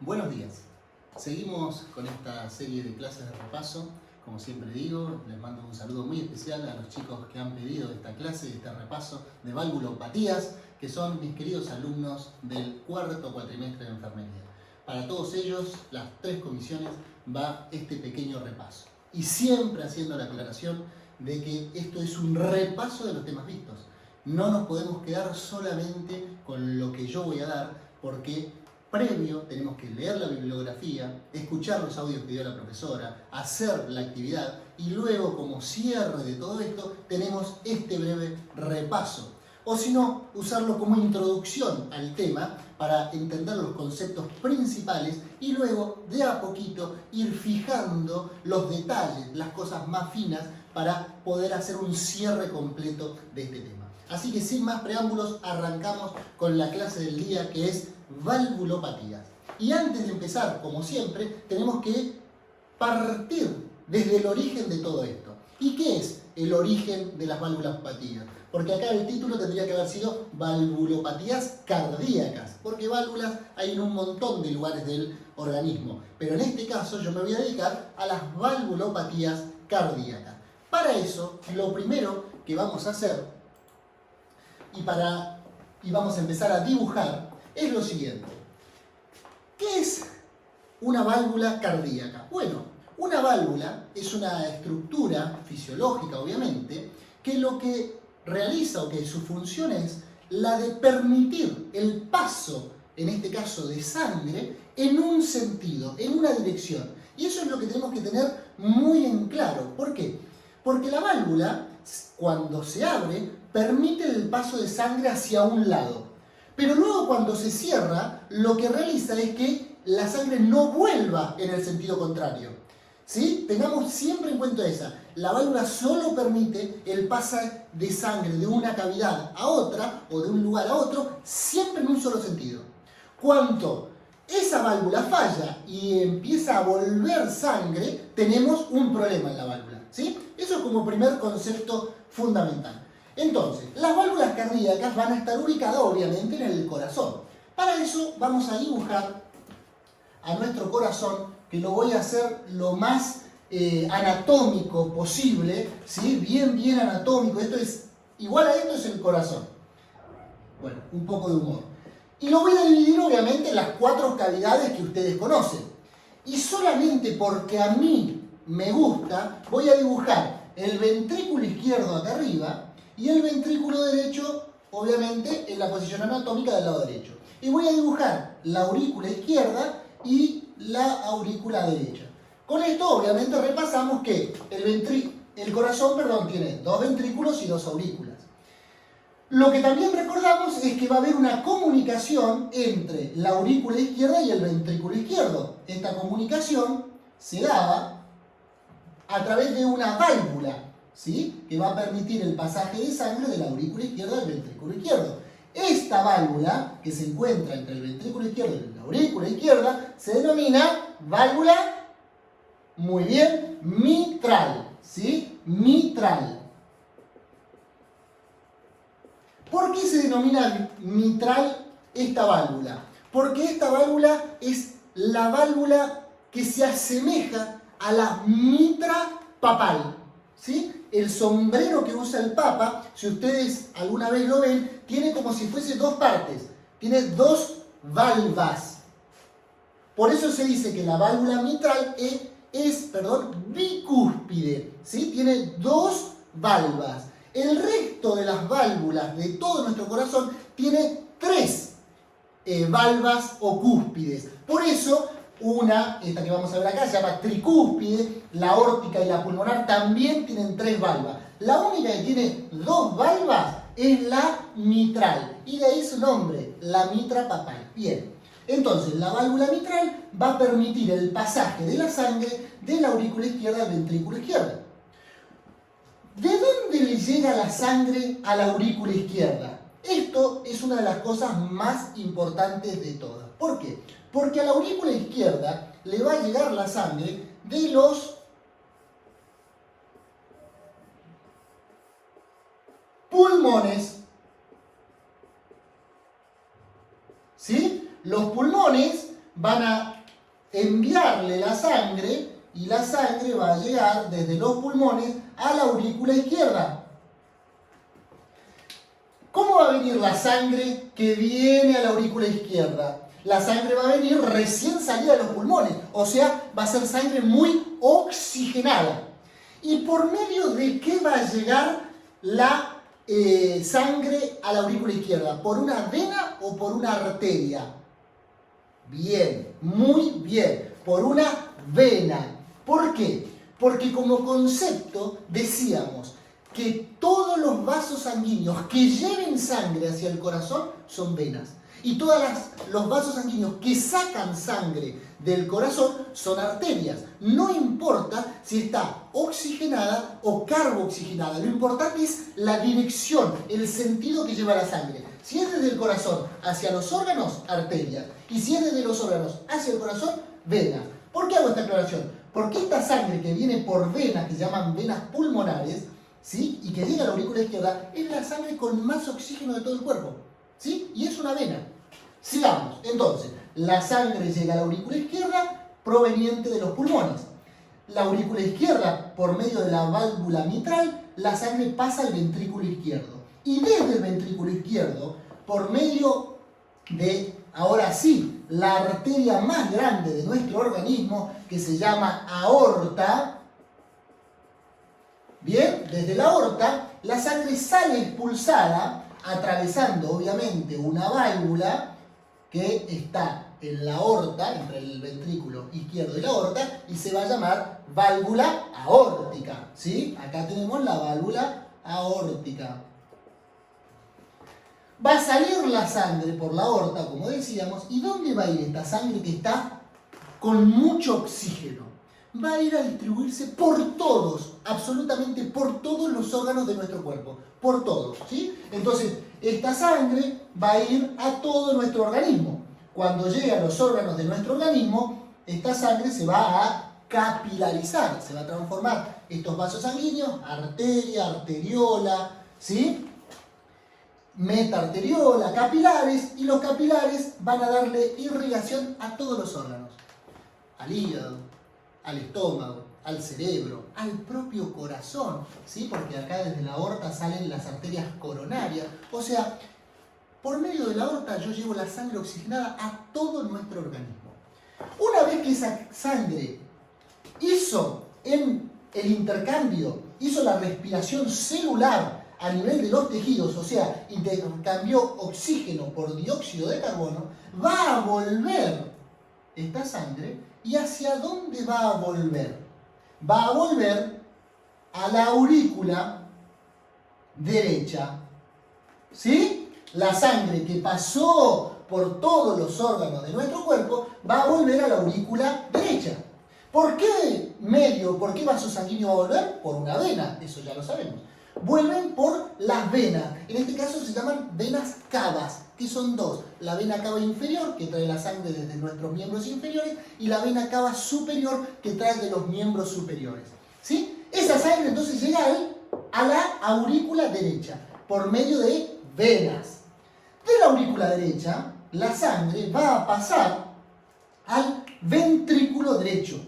Buenos días. Seguimos con esta serie de clases de repaso. Como siempre digo, les mando un saludo muy especial a los chicos que han pedido esta clase, este repaso de valvulopatías, que son mis queridos alumnos del cuarto cuatrimestre de enfermería. Para todos ellos, las 3 comisiones, va este pequeño repaso. Y siempre haciendo la aclaración de que esto es un repaso de los temas vistos. No nos podemos quedar solamente con lo que yo voy a dar, porque previo tenemos que leer la bibliografía, escuchar los audios que dio la profesora, hacer la actividad y luego, como cierre de todo esto, tenemos este breve repaso. O si no, usarlo como introducción al tema para entender los conceptos principales y luego, de a poquito, ir fijando los detalles, las cosas más finas para poder hacer un cierre completo de este tema. Así que sin más preámbulos, arrancamos con la clase del día, que es valvulopatías. Y antes de empezar, como siempre, tenemos que partir desde el origen de todo esto. ¿Y qué es el origen de las valvulopatías? Porque acá el título tendría que haber sido valvulopatías cardíacas, porque válvulas hay en un montón de lugares del organismo. Pero en este caso yo me voy a dedicar a las valvulopatías cardíacas. Para eso, lo primero que vamos a hacer, y vamos a empezar a dibujar, es lo siguiente. ¿Qué es una válvula cardíaca? Bueno, una válvula es una estructura fisiológica, obviamente, que lo que realiza, o que su función es la de permitir el paso, en este caso de sangre, en un sentido, en una dirección. Y eso es lo que tenemos que tener muy en claro. ¿Por qué? Porque la válvula, cuando se abre, permite el paso de sangre hacia un lado. Pero luego, cuando se cierra, lo que realiza es que la sangre no vuelva en el sentido contrario. ¿Sí? Tengamos siempre en cuenta esa. La válvula solo permite el pasar de sangre de una cavidad a otra o de un lugar a otro, siempre en un solo sentido. Cuando esa válvula falla y empieza a volver sangre, tenemos un problema en la válvula. ¿Sí? Eso es como primer concepto fundamental. Entonces, las válvulas cardíacas van a estar ubicadas obviamente en el corazón. Para eso vamos a dibujar a nuestro corazón, que lo voy a hacer lo más anatómico posible, ¿sí? Bien anatómico. Esto es, igual a esto es el corazón. Bueno, un poco de humor. Y lo voy a dividir obviamente en las 4 cavidades que ustedes conocen. Y solamente porque a mí me gusta, voy a dibujar el ventrículo izquierdo acá arriba y el ventrículo derecho, obviamente, en la posición anatómica del lado derecho. Y voy a dibujar la aurícula izquierda y la aurícula derecha. Con esto, obviamente, repasamos que el corazón tiene 2 ventrículos y 2 aurículas. Lo que también recordamos es que va a haber una comunicación entre la aurícula izquierda y el ventrículo izquierdo. Esta comunicación se daba a través de una válvula, ¿sí? Que va a permitir el pasaje de sangre de la aurícula izquierda al ventrículo izquierdo. Esta válvula, que se encuentra entre el ventrículo izquierdo y la aurícula izquierda, se denomina válvula, muy bien, mitral, ¿sí? Mitral. ¿Por qué se denomina mitral esta válvula? Porque esta válvula es la válvula que se asemeja a la mitra papal, ¿sí? El sombrero que usa el Papa, si ustedes alguna vez lo ven, tiene como si fuese 2 partes, tiene 2 valvas. Por eso se dice que la válvula mitral es bicúspide, ¿sí? Tiene 2 valvas. El resto de las válvulas de todo nuestro corazón tiene 3 valvas o cúspides. Por eso, esta que vamos a ver acá, se llama tricúspide, la aórtica y la pulmonar también tienen 3 valvas. La única que tiene 2 valvas es la mitral, y de ahí su nombre, la mitra papal. Bien, entonces la válvula mitral va a permitir el pasaje de la sangre de la aurícula izquierda al ventrículo izquierdo. ¿De dónde le llega la sangre a la aurícula izquierda? Esto es una de las cosas más importantes de todas. ¿Por qué? Porque a la aurícula izquierda le va a llegar la sangre de los pulmones. ¿Sí? Los pulmones van a enviarle la sangre y la sangre va a llegar desde los pulmones a la aurícula izquierda. ¿Cómo va a venir la sangre que viene a la aurícula izquierda? La sangre va a venir recién salida de los pulmones, o sea, va a ser sangre muy oxigenada. ¿Y por medio de qué va a llegar la sangre a la aurícula izquierda? ¿Por una vena o por una arteria? Bien, muy bien, por una vena. ¿Por qué? Porque como concepto decíamos que todos los vasos sanguíneos que lleven sangre hacia el corazón son venas. Y todos los vasos sanguíneos que sacan sangre del corazón son arterias. No importa si está oxigenada o carbooxigenada. Lo importante es la dirección, el sentido que lleva la sangre. Si es desde el corazón hacia los órganos, arterias. Y si es desde los órganos hacia el corazón, venas. ¿Por qué hago esta aclaración? Porque esta sangre que viene por venas, que se llaman venas pulmonares, ¿sí? Y que llega a la aurícula izquierda, es la sangre con más oxígeno de todo el cuerpo, ¿sí? Y es una vena. Sigamos. Entonces, la sangre llega a la aurícula izquierda proveniente de los pulmones. La aurícula izquierda, por medio de la válvula mitral, la sangre pasa al ventrículo izquierdo. Y desde el ventrículo izquierdo, por medio de, ahora sí, la arteria más grande de nuestro organismo, que se llama aorta, bien, desde la aorta, la sangre sale expulsada, atravesando obviamente una válvula que está en la aorta, entre el ventrículo izquierdo y la aorta, y se va a llamar válvula aórtica, ¿sí? Acá tenemos la válvula aórtica. Va a salir la sangre por la aorta, como decíamos, ¿y dónde va a ir esta sangre que está con mucho oxígeno? Va a ir a distribuirse por todos, absolutamente por todos los órganos de nuestro cuerpo, por todos, ¿sí? Entonces, esta sangre va a ir a todo nuestro organismo. Cuando llegue a los órganos de nuestro organismo, esta sangre se va a capilarizar, se va a transformar estos vasos sanguíneos, arteria, arteriola, ¿sí? Metaarteriola, capilares, y los capilares van a darle irrigación a todos los órganos, al hígado, al estómago, al cerebro, al propio corazón, ¿sí? Porque acá desde la aorta salen las arterias coronarias, o sea, por medio de la aorta yo llevo la sangre oxigenada a todo nuestro organismo. Una vez que esa sangre hizo en el intercambio, hizo la respiración celular a nivel de los tejidos, o sea, intercambió oxígeno por dióxido de carbono, va a volver esta sangre. ¿Y hacia dónde va a volver? Va a volver a la aurícula derecha, ¿sí? La sangre que pasó por todos los órganos de nuestro cuerpo va a volver a la aurícula derecha. ¿Por qué medio, por qué vaso sanguíneo va a volver? Por una vena, eso ya lo sabemos. Vuelven por las venas, en este caso se llaman venas cavas, que son dos: la vena cava inferior, que trae la sangre desde nuestros miembros inferiores, y la vena cava superior, que trae de los miembros superiores, ¿sí? Esa sangre entonces llega a la aurícula derecha, por medio de venas. De la aurícula derecha, la sangre va a pasar al ventrículo derecho,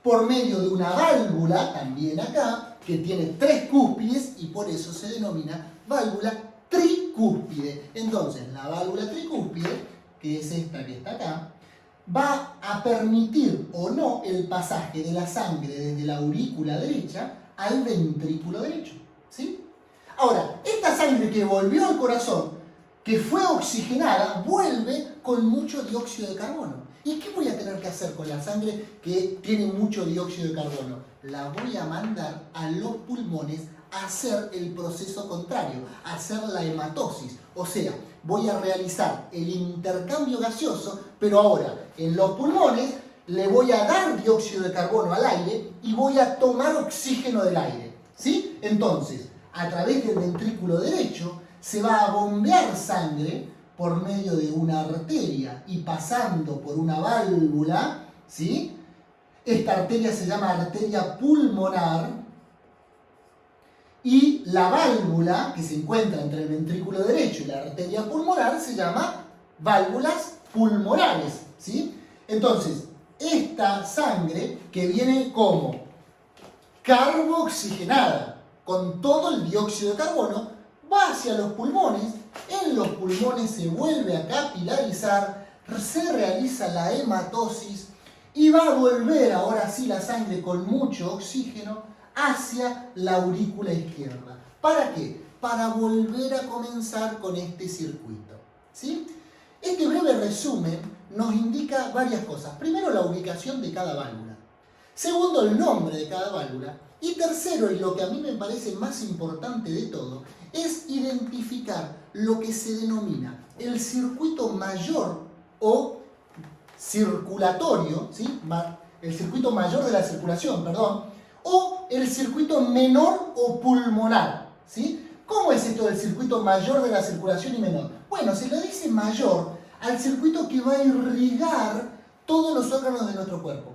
por medio de una válvula, también acá, que tiene 3 cúspides, y por eso se denomina válvula tricúspide. Entonces, la válvula tricúspide, que es esta que está acá, va a permitir o no el pasaje de la sangre desde la aurícula derecha al ventrículo derecho, ¿sí? Ahora, esta sangre que volvió al corazón, que fue oxigenada, vuelve con mucho dióxido de carbono. ¿Y qué voy a tener que hacer con la sangre que tiene mucho dióxido de carbono? La voy a mandar a los pulmones a hacer el proceso contrario, a hacer la hematosis. O sea, voy a realizar el intercambio gaseoso, pero ahora en los pulmones le voy a dar dióxido de carbono al aire y voy a tomar oxígeno del aire, ¿sí? Entonces, a través del ventrículo derecho se va a bombear sangre por medio de una arteria y pasando por una válvula, ¿sí? Esta arteria se llama arteria pulmonar, y la válvula que se encuentra entre el ventrículo derecho y la arteria pulmonar se llama válvulas pulmonares, ¿sí? Entonces, esta sangre que viene como carboxigenada con todo el dióxido de carbono va hacia los pulmones, en los pulmones se vuelve a capilarizar, se realiza la hematosis y va a volver ahora sí la sangre con mucho oxígeno hacia la aurícula izquierda. ¿Para qué? Para volver a comenzar con este circuito, ¿sí? Este breve resumen nos indica varias cosas. Primero, la ubicación de cada válvula. Segundo, el nombre de cada válvula. Y tercero, y lo que a mí me parece más importante de todo, es identificar lo que se denomina el circuito mayor o circulatorio, ¿sí? El circuito mayor de la circulación, perdón, o el circuito menor o pulmonar, ¿sí? ¿Cómo es esto del circuito mayor de la circulación y menor? Bueno, se le dice mayor al circuito que va a irrigar todos los órganos de nuestro cuerpo.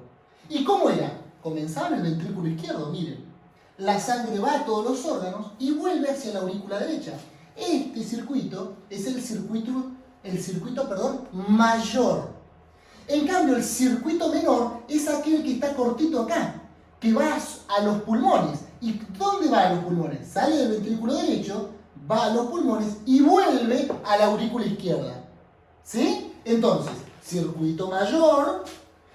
¿Y cómo era? Comenzaba en el ventrículo izquierdo, miren. La sangre va a todos los órganos y vuelve hacia la aurícula derecha. Este circuito es el circuito mayor. En cambio, el circuito menor es aquel que está cortito acá, que va a los pulmones. ¿Y dónde va a los pulmones? Sale del ventrículo derecho, va a los pulmones y vuelve a la aurícula izquierda. ¿Sí? Entonces, circuito mayor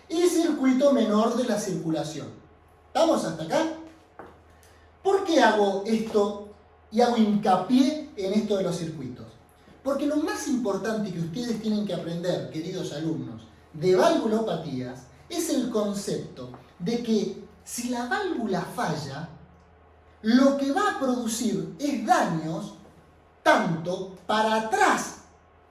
y circuito menor de la circulación. ¿Estamos hasta acá? ¿Por qué hago esto y hago hincapié en esto de los circuitos? Porque lo más importante que ustedes tienen que aprender, queridos alumnos, de valvulopatías, es el concepto de que si la válvula falla, lo que va a producir es daños tanto para atrás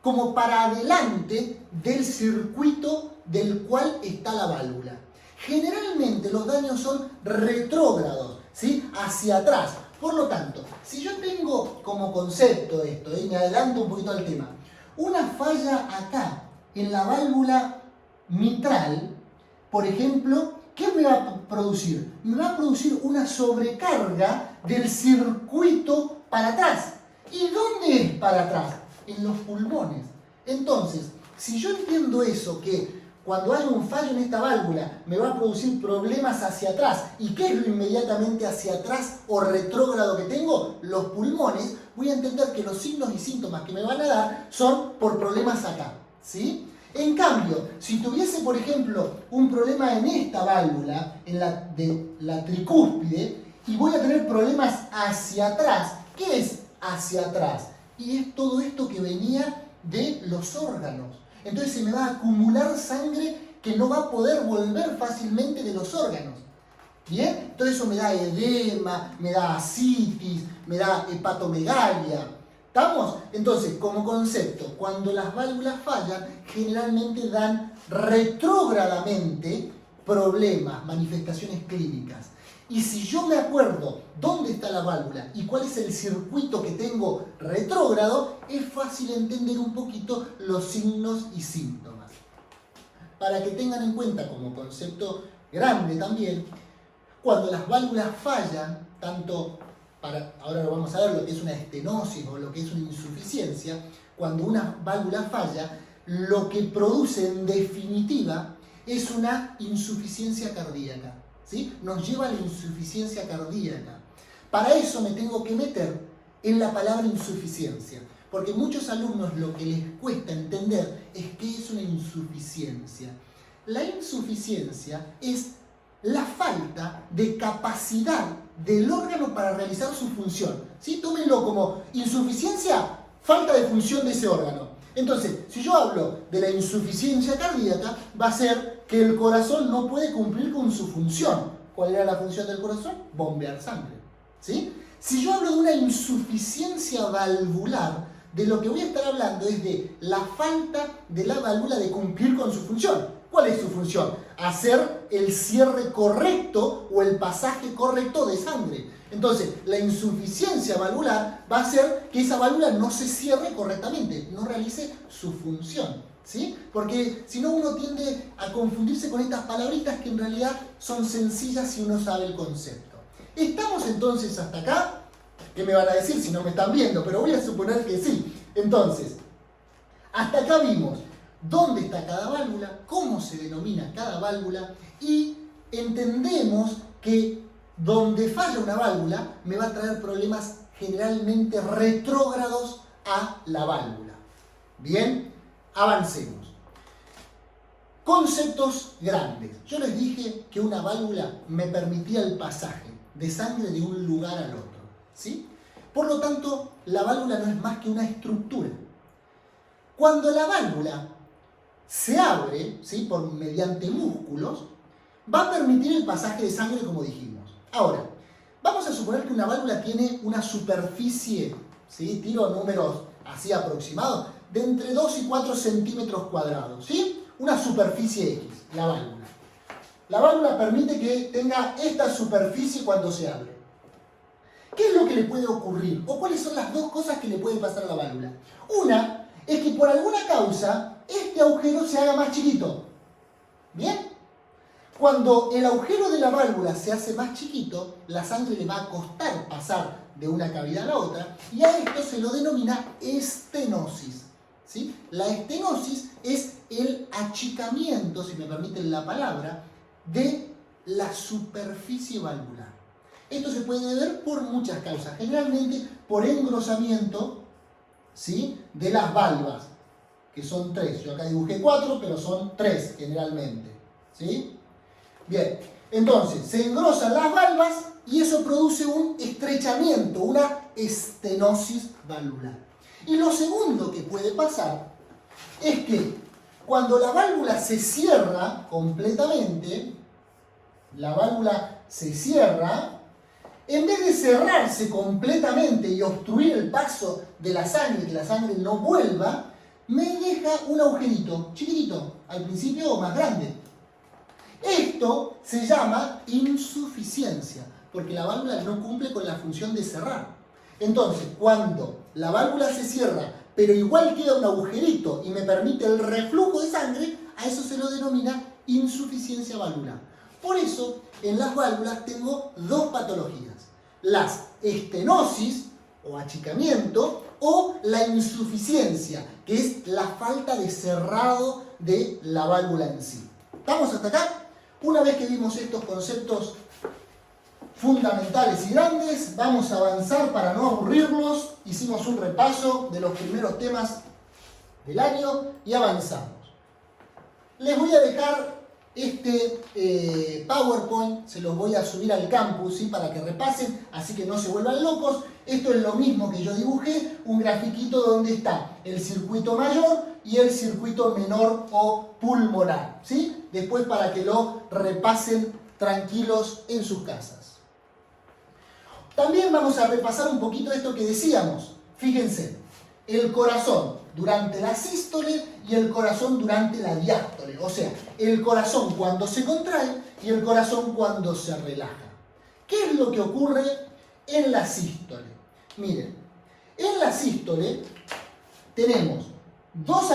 como para adelante del circuito del cual está la válvula. Generalmente los daños son retrógrados, ¿sí? Hacia atrás. Por lo tanto, si yo tengo como concepto esto, me adelanto un poquito al tema, una falla acá en la válvula mitral, por ejemplo, ¿qué me va a producir? Me va a producir una sobrecarga del circuito para atrás. ¿Y dónde es para atrás? En los pulmones. Entonces, si yo entiendo eso, que cuando hay un fallo en esta válvula me va a producir problemas hacia atrás, ¿y qué es lo inmediatamente hacia atrás o retrógrado que tengo? Los pulmones. Voy a entender que los signos y síntomas que me van a dar son por problemas acá, ¿sí? En cambio, si tuviese, por ejemplo, un problema en esta válvula, en la tricúspide, y voy a tener problemas hacia atrás, ¿qué es hacia atrás? Y es todo esto que venía de los órganos. Entonces se me va a acumular sangre que no va a poder volver fácilmente de los órganos. ¿Bien? Todo eso me da edema, me da ascitis, me da hepatomegalia. ¿Estamos? Entonces, como concepto, cuando las válvulas fallan, generalmente dan retrógradamente problemas, manifestaciones clínicas. Y si yo me acuerdo dónde está la válvula y cuál es el circuito que tengo retrógrado, es fácil entender un poquito los signos y síntomas. Para que tengan en cuenta como concepto grande también, cuando las válvulas fallan, ahora lo vamos a ver lo que es una estenosis o lo que es una insuficiencia, cuando una válvula falla, lo que produce en definitiva es una insuficiencia cardíaca. ¿Sí? Nos lleva a la insuficiencia cardíaca. Para eso me tengo que meter en la palabra insuficiencia, porque muchos alumnos lo que les cuesta entender es qué es una insuficiencia. La insuficiencia es la falta de capacidad del órgano para realizar su función. ¿Sí? Tómenlo como insuficiencia, falta de función de ese órgano. Entonces, si yo hablo de la insuficiencia cardíaca, va a ser que el corazón no puede cumplir con su función. ¿Cuál era la función del corazón? Bombear sangre. ¿Sí? Si yo hablo de una insuficiencia valvular, de lo que voy a estar hablando es de la falta de la válvula de cumplir con su función. ¿Cuál es su función? Hacer el cierre correcto o el pasaje correcto de sangre. Entonces, la insuficiencia valvular va a hacer que esa válvula no se cierre correctamente, no realice su función, ¿sí? Porque si no uno tiende a confundirse con estas palabritas que en realidad son sencillas si uno sabe el concepto. ¿Estamos entonces hasta acá? ¿Qué me van a decir si no me están viendo? Pero voy a suponer que sí. Entonces, hasta acá vimos dónde está cada válvula, cómo se denomina cada válvula y entendemos que donde falla una válvula me va a traer problemas generalmente retrógrados a la válvula. Bien, avancemos. Conceptos grandes. Yo les dije que una válvula me permitía el pasaje de sangre de un lugar al otro, ¿sí? Por lo tanto, la válvula no es más que una estructura. Cuando la válvula se abre, ¿sí?, mediante músculos, va a permitir el pasaje de sangre, como dijimos. Ahora, vamos a suponer que una válvula tiene una superficie, ¿sí?, tiro números así aproximados, de entre 2 y 4 centímetros cuadrados, ¿sí? Una superficie X, la válvula. La válvula permite que tenga esta superficie cuando se abre. ¿Qué es lo que le puede ocurrir? ¿O cuáles son las dos cosas que le pueden pasar a la válvula? Una es que por alguna causa este agujero se haga más chiquito. ¿Bien? Cuando el agujero de la válvula se hace más chiquito, la sangre le va a costar pasar de una cavidad a la otra y a esto se lo denomina estenosis. ¿Sí? La estenosis es el achicamiento, si me permiten la palabra, de la superficie valvular. Esto se puede ver por muchas causas, generalmente por engrosamiento, ¿sí?, de las valvas, que son 3. Yo acá dibujé 4, pero son 3 generalmente, ¿sí? Bien, entonces se engrosan las valvas y eso produce un estrechamiento, una estenosis valvular. Y lo segundo que puede pasar es que cuando la válvula se cierra completamente, la válvula se cierra, en vez de cerrarse completamente y obstruir el paso de la sangre, que la sangre no vuelva, me deja un agujerito chiquitito, al principio más grande. Esto se llama insuficiencia, porque la válvula no cumple con la función de cerrar. Entonces, cuando la válvula se cierra, pero igual queda un agujerito y me permite el reflujo de sangre, a eso se lo denomina insuficiencia valvular. Por eso, en las válvulas tengo dos patologías: las estenosis o achicamiento o la insuficiencia, que es la falta de cerrado de la válvula en sí. ¿Estamos hasta acá? Una vez que vimos estos conceptos fundamentales y grandes, vamos a avanzar para no aburrirlos. Hicimos un repaso de los primeros temas del año y avanzamos. Les voy a dejar este PowerPoint, se los voy a subir al campus, ¿sí?, para que repasen, así que no se vuelvan locos. Esto es lo mismo que yo dibujé, un grafiquito donde está el circuito mayor y el circuito menor o pulmonar, ¿sí? Después para que lo repasen tranquilos en sus casas. También vamos a repasar un poquito esto que decíamos. Fíjense, el corazón durante la sístole y el corazón durante la diástole. O sea, el corazón cuando se contrae y el corazón cuando se relaja. ¿Qué es lo que ocurre en la sístole? Miren, en la sístole tenemos dos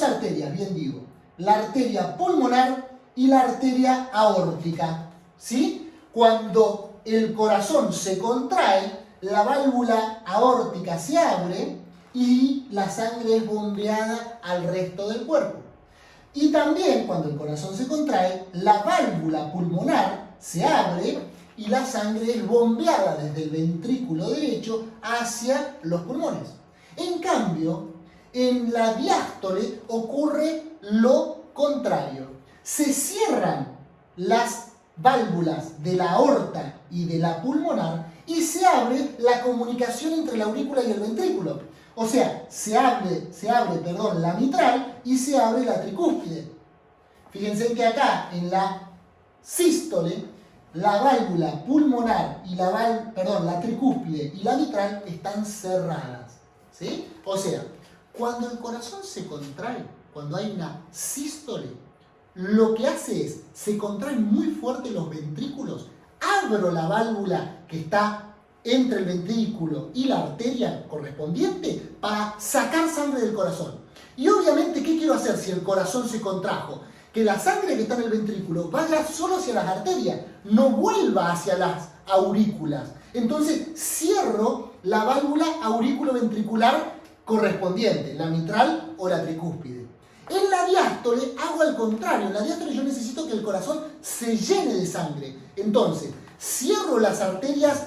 arterias, bien digo, la arteria pulmonar y la arteria aórtica, ¿sí? Cuando el corazón se contrae, la válvula aórtica se abre y la sangre es bombeada al resto del cuerpo. Y también cuando el corazón se contrae, la válvula pulmonar se abre y la sangre es bombeada desde el ventrículo derecho hacia los pulmones. En cambio, en la diástole ocurre lo contrario. Se cierran las válvulas de la aorta y de la pulmonar y se abre la comunicación entre la aurícula y el ventrículo. O sea, se abre la mitral y se abre la tricúspide. Fíjense que acá en la sístole, la válvula pulmonar y la tricúspide y la mitral están cerradas, ¿sí? O sea, cuando el corazón se contrae, cuando hay una sístole, lo que hace es, se contraen muy fuerte los ventrículos, abro la válvula que está entre el ventrículo y la arteria correspondiente para sacar sangre del corazón. Y obviamente, ¿qué quiero hacer si el corazón se contrajo? Que la sangre que está en el ventrículo vaya solo hacia las arterias, no vuelva hacia las aurículas. Entonces cierro la válvula aurículo-ventricular correspondiente, la mitral o la tricúspide. En la diástole hago al contrario. En la diástole yo necesito que el corazón se llene de sangre. Entonces, cierro las arterias,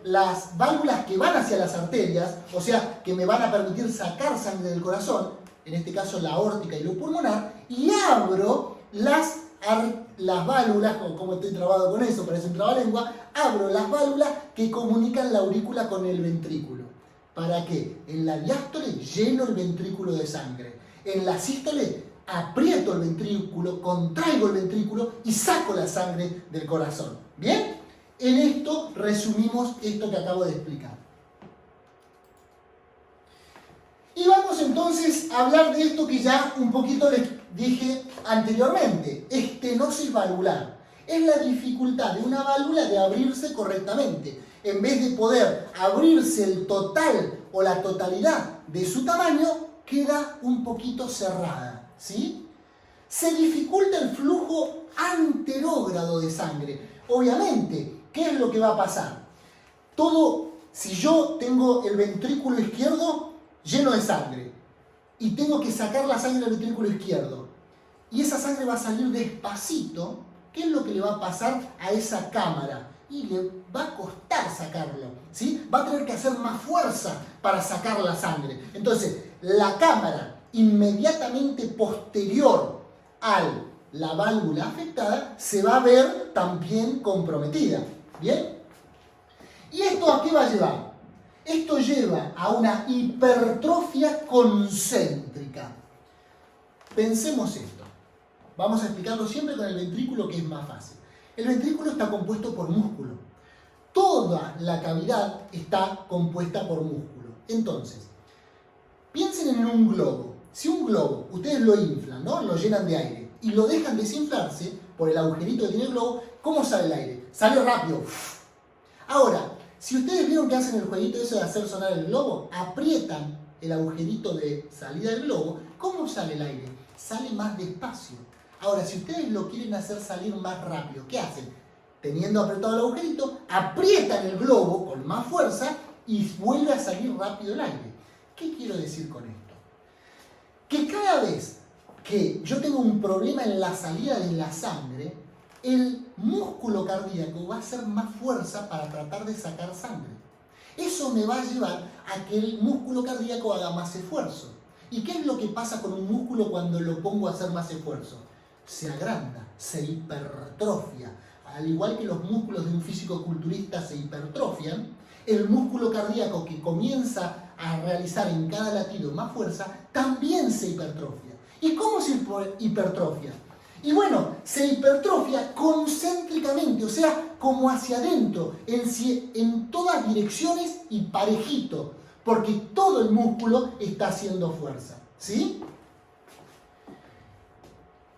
las válvulas que van hacia las arterias, o sea, que me van a permitir sacar sangre del corazón, en este caso la aórtica y lo pulmonar, y abro las válvulas, como estoy trabado con eso, parece un trabalengua, abro las válvulas que comunican la aurícula con el ventrículo. ¿Para qué? En la diástole lleno el ventrículo de sangre. En la sístole aprieto el ventrículo, contraigo el ventrículo y saco la sangre del corazón. ¿Bien? En esto resumimos esto que acabo de explicar. Y vamos entonces a hablar de esto que ya un poquito les dije anteriormente, estenosis valvular. Es la dificultad de una válvula de abrirse correctamente. En vez de poder abrirse el total o la totalidad de su tamaño, queda un poquito cerrada, ¿sí? Se dificulta el flujo anterógrado de sangre. Obviamente, ¿qué es lo que va a pasar? Si yo tengo el ventrículo izquierdo lleno de sangre y tengo que sacar la sangre del ventrículo izquierdo y esa sangre va a salir despacito, ¿qué es lo que le va a pasar a esa cámara? Y le va a costar sacarlo, ¿sí? Va a tener que hacer más fuerza para sacar la sangre. Entonces, la cámara inmediatamente posterior a la válvula afectada se va a ver también comprometida, ¿bien? ¿Y esto a qué va a llevar? Esto lleva a una hipertrofia concéntrica. Pensemos esto. Vamos a explicarlo siempre con el ventrículo, que es más fácil. El ventrículo está compuesto por músculo. Toda la cavidad está compuesta por músculo. Entonces, piensen en un globo. Si un globo, ustedes lo inflan, ¿no? Lo llenan de aire y lo dejan desinflarse por el agujerito que tiene el globo, ¿cómo sale el aire? Sale rápido. Ahora, si ustedes vieron que hacen el jueguito ese de hacer sonar el globo, aprietan el agujerito de salida del globo, ¿cómo sale el aire? Sale más despacio. Ahora, si ustedes lo quieren hacer salir más rápido, ¿qué hacen? Teniendo apretado el agujerito, aprietan el globo con más fuerza y vuelve a salir rápido el aire. ¿Qué quiero decir con esto? Que cada vez que yo tengo un problema en la salida de la sangre, el músculo cardíaco va a hacer más fuerza para tratar de sacar sangre. Eso me va a llevar a que el músculo cardíaco haga más esfuerzo. ¿Y qué es lo que pasa con un músculo cuando lo pongo a hacer más esfuerzo? Se agranda, se hipertrofia. Al igual que los músculos de un físico-culturista se hipertrofian, el músculo cardíaco que comienza a realizar en cada latido más fuerza, también se hipertrofia. ¿Y cómo se hipertrofia? Y bueno, se hipertrofia concéntricamente, o sea, como hacia adentro, en todas direcciones y parejito, porque todo el músculo está haciendo fuerza, ¿sí?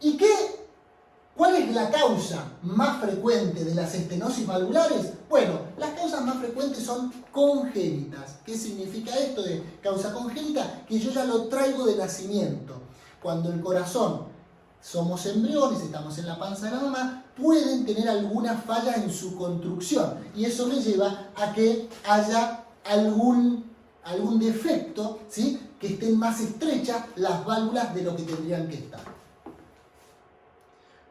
¿Y cuál es la causa más frecuente de las estenosis valvulares? Bueno, las causas más frecuentes son congénitas. ¿Qué significa esto de causa congénita? Que yo ya lo traigo de nacimiento. Cuando el corazón, somos embriones, estamos en la panza de la mamá, pueden tener alguna falla en su construcción. Y eso me lleva a que haya algún defecto, ¿sí? Que estén más estrechas las válvulas de lo que tendrían que estar.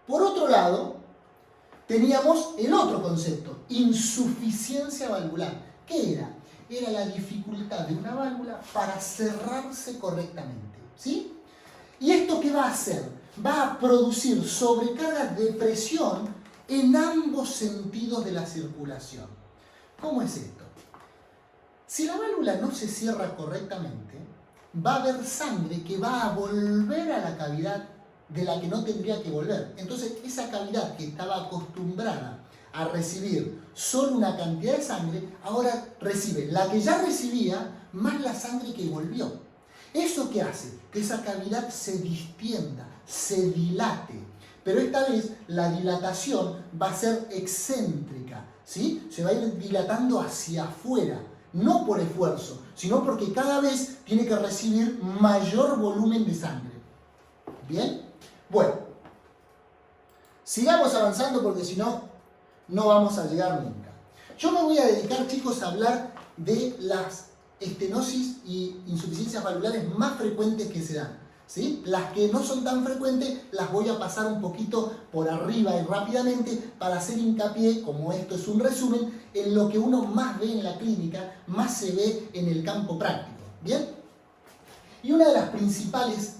Por otro lado, teníamos el otro concepto, insuficiencia valvular. ¿Qué era? Era la dificultad de una válvula para cerrarse correctamente, ¿sí? ¿Y esto qué va a hacer? Va a producir sobrecargas de presión en ambos sentidos de la circulación. ¿Cómo es esto? Si la válvula no se cierra correctamente, va a haber sangre que va a volver a la cavidad de la que no tendría que volver. Entonces, esa cavidad que estaba acostumbrada a recibir solo una cantidad de sangre, ahora recibe la que ya recibía más la sangre que volvió. ¿Eso qué hace? Que esa cavidad se distienda, se dilate. Pero esta vez la dilatación va a ser excéntrica, ¿sí? Se va a ir dilatando hacia afuera, no por esfuerzo, sino porque cada vez tiene que recibir mayor volumen de sangre. ¿Bien? Bueno, sigamos avanzando porque si no, no vamos a llegar nunca. Yo me voy a dedicar, chicos, a hablar de las estenosis y insuficiencias valvulares más frecuentes que se dan. ¿sí? Las que no son tan frecuentes las voy a pasar un poquito por arriba y rápidamente para hacer hincapié, como esto es un resumen, en lo que uno más ve en la clínica, más se ve en el campo práctico. ¿Bien? Y una de las principales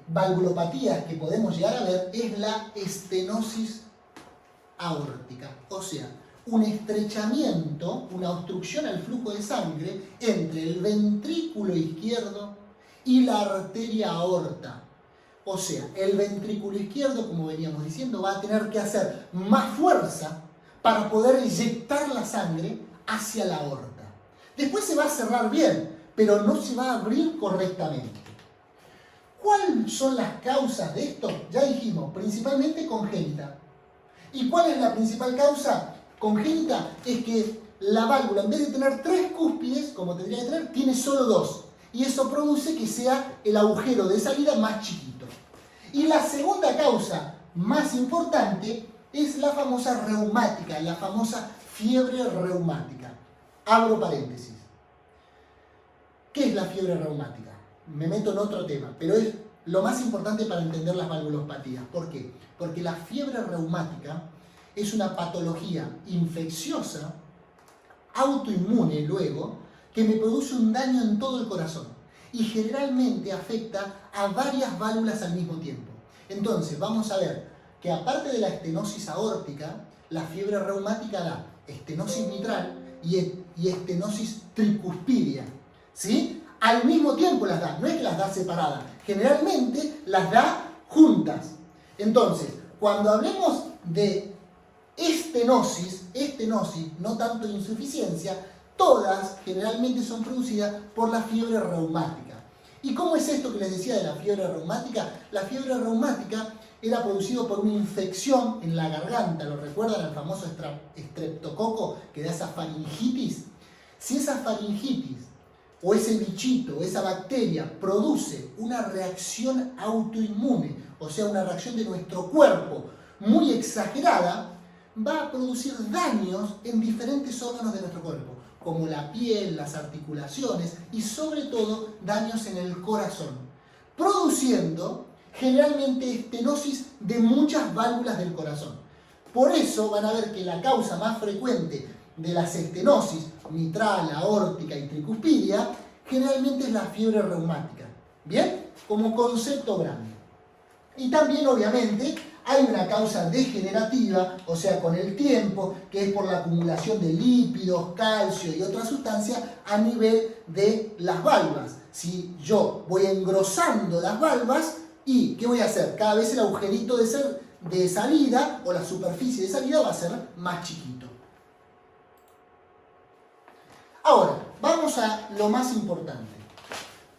valvulopatías que podemos llegar a ver es la estenosis aórtica, o sea, un estrechamiento, una obstrucción al flujo de sangre entre el ventrículo izquierdo y la arteria aorta. O sea, el ventrículo izquierdo, como veníamos diciendo, va a tener que hacer más fuerza para poder inyectar la sangre hacia la aorta. Después se va a cerrar bien, pero no se va a abrir correctamente. ¿Cuáles son las causas de esto? Ya dijimos, principalmente congénita. ¿Y cuál es la principal causa congénita? Es que la válvula, en vez de tener 3 cúspides, como tendría que tener, tiene solo 2. Y eso produce que sea el agujero de salida más chiquito. Y la segunda causa más importante es la famosa reumática, la famosa fiebre reumática. Abro paréntesis. ¿Qué es la fiebre reumática? Me meto en otro tema, pero es lo más importante para entender las valvulopatías. ¿Por qué? Porque la fiebre reumática es una patología infecciosa, autoinmune luego, que me produce un daño en todo el corazón y generalmente afecta a varias válvulas al mismo tiempo. Entonces vamos a ver que aparte de la estenosis aórtica, la fiebre reumática da estenosis mitral y estenosis tricuspidia, ¿sí? Al mismo tiempo las da, no es que las da separadas, generalmente las da juntas. Entonces, cuando hablemos de estenosis, no tanto insuficiencia, todas generalmente son producidas por la fiebre reumática. ¿Y cómo es esto que les decía de la fiebre reumática? La fiebre reumática era producido por una infección en la garganta, ¿lo recuerdan? El famoso estreptococo que da esa faringitis. Si esa faringitis o ese bichito, esa bacteria produce una reacción autoinmune, o sea, una reacción de nuestro cuerpo muy exagerada, va a producir daños en diferentes órganos de nuestro cuerpo, como la piel, las articulaciones y sobre todo daños en el corazón, produciendo generalmente estenosis de muchas válvulas del corazón. Por eso van a ver que la causa más frecuente de las estenosis mitral, aórtica y tricuspidia generalmente es la fiebre reumática. ¿Bien? Como concepto grande. Y también obviamente hay una causa degenerativa, o sea, con el tiempo, que es por la acumulación de lípidos, calcio y otras sustancias a nivel de las válvulas. Si yo voy engrosando las válvulas, ¿y qué voy a hacer? Cada vez el agujerito de salida o la superficie de salida va a ser más chiquito. Ahora, vamos a lo más importante.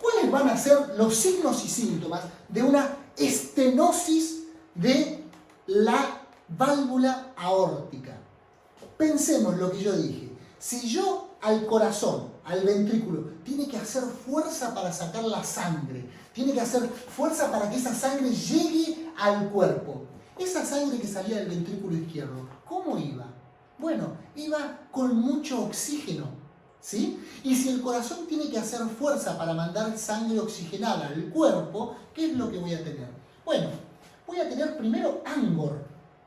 ¿Cuáles van a ser los signos y síntomas de una estenosis de la válvula aórtica? Pensemos lo que yo dije. Si yo al corazón, al ventrículo, tiene que hacer fuerza para sacar la sangre, tiene que hacer fuerza para que esa sangre llegue al cuerpo. Esa sangre que salía del ventrículo izquierdo, ¿cómo iba? Bueno, iba con mucho oxígeno, ¿sí? Y si el corazón tiene que hacer fuerza para mandar sangre oxigenada al cuerpo, ¿qué es lo que voy a tener? Bueno, voy a tener primero angor,